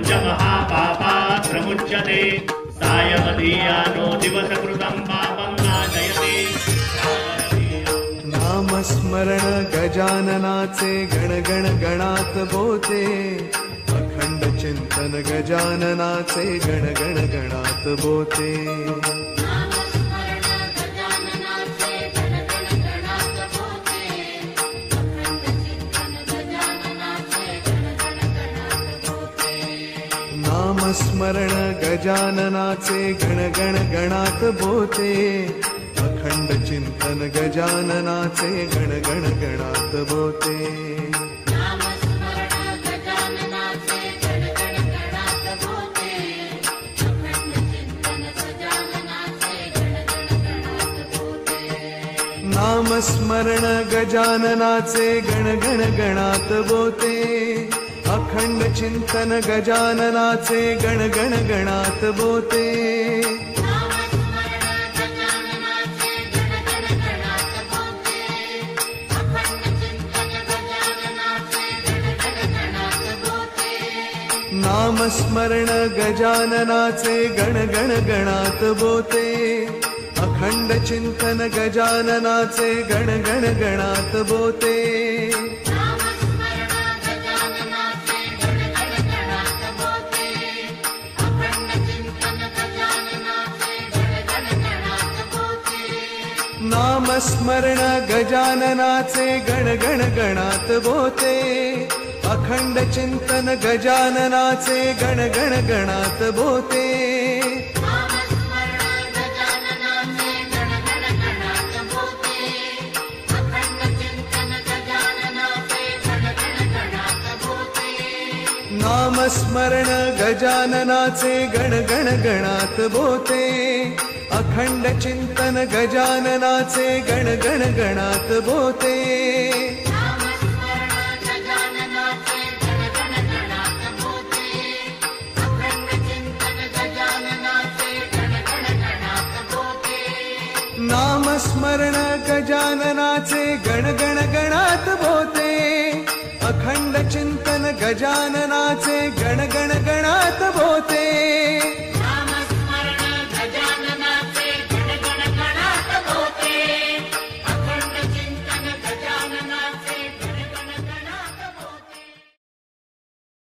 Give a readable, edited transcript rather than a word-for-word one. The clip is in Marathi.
पञ्चमहापापात्रमुच्यते सायमदीयानो दिवसकृतं पापं नाशयते नामस्मरण गजाननाचे गण गण गणात बोते अखंड चिंतन गजाननाचे गण गण गणात बोते नामस्मरण गजाननाचे गण गण गणात बोते अखंड चिंतन गजाननाचे गण गण गणात बोते नामस्मरण गजाननाचे गण गण गणात बोते अखंड चिंतन गजाननाचे गण गण गणात बोते नामस्मरण गजाननाचे गण गण गणात बोते अखंड चिंतन गजाननाचे गण गण गणात बोते नामस्मरण गजाननाचे गण गण गणात बोते अखंड चिंतन गजाननाचे गण गण गणात बोते नामस्मरण गजाननाचे गण गण गणात बोते अखंड चिंतन गजाननाचे गण गण गणात बोते नामस्मरण गजाननाचे गण गण गणात बोते अखंड चिंतन गजाननाचे गण गण गणात बोते